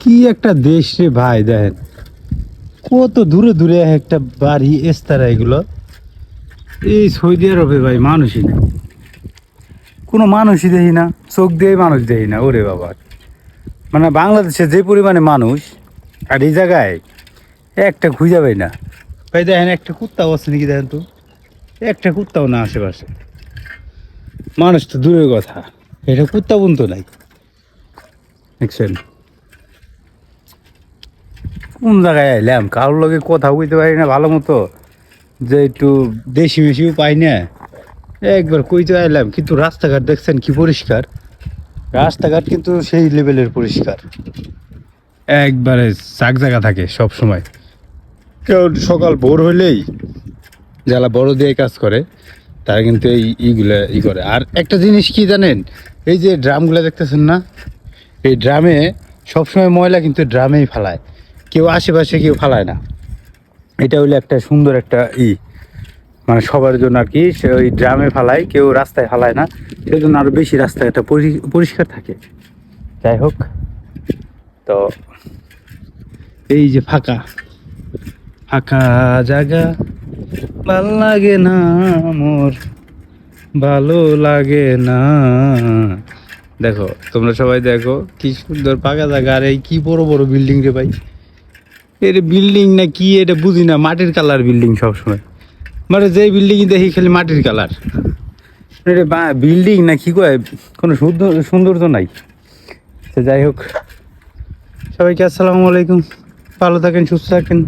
কি একটা দেশ রে ভাই, দেখেন কত দূরে দূরে একটা বাড়ি এস্তারা এগুলো। এই সৌদি আরবে ভাই মানুষই না, কোনো মানুষই দেখি না, চোখ দিয়ে মানুষ দেখি না। ওরে বাবা, মানে বাংলাদেশে যে পরিমাণে মানুষ আর এই জায়গায় একটা খুঁজে পাই না ভাই। দেখেন একটা কুত্তাও আছে নাকি, দেখেন তো একটা কুত্তাও না আশেপাশে। মানুষ তো দূরের কথা, এটা কুত্তা পর্যন্ত নাই। দেখছেন কোন জায়গায় আইলাম, কারোর লগে কথা বলতে পারি না ভালো মতো, যে একটু দেশি মেশিও পাই না। একবার কইতে আইলাম, কিন্তু রাস্তাঘাট দেখছেন কি পরিষ্কার, রাস্তাঘাট কিন্তু সেই লেভেলের পরিষ্কার, একবারে চাক জায়গা থাকে সব সময়। কেউ সকাল ভোর হইলেই যারা বড় দিয়ে কাজ করে তারা কিন্তু এইগুলা করে। আর একটা জিনিস কি জানেন, এই যে ড্রামগুলো দেখতেছেন না, এই ড্রামে সবসময় ময়লা কিন্তু ড্রামেই ফালায়, কেউ আশেপাশে কেউ ফালায় না। এটা হইলে একটা সুন্দর একটা মানে সবার জন্য আর কি, সে ওই ড্রামে ফালায়, কেউ রাস্তায় ফালায় না, সেই জন্য আরো বেশি রাস্তাঘাটটা পরিষ্কার থাকে। যাই হোক, তো এই যে ফাঁকা ফাঁকা জায়গা ভাল লাগে না মোর, ভালো লাগে না। দেখো তোমরা সবাই দেখো কি সুন্দর ফাঁকা জায়গা, আর এই কি বড় বড় বিল্ডিং রে ভাই। এর বিল্ডিং না কি এটা বুঝি না, মাটির কালার বিল্ডিং সবসময়, মানে যে বিল্ডিং দেখি খালি মাটির কালার। এটা বিল্ডিং না কি কয়, কোনো সৌন্দর্য নাই। তো যাই হোক, সবাইকে আসসালামু আলাইকুম, ভালো থাকেন, সুস্থ থাকেন।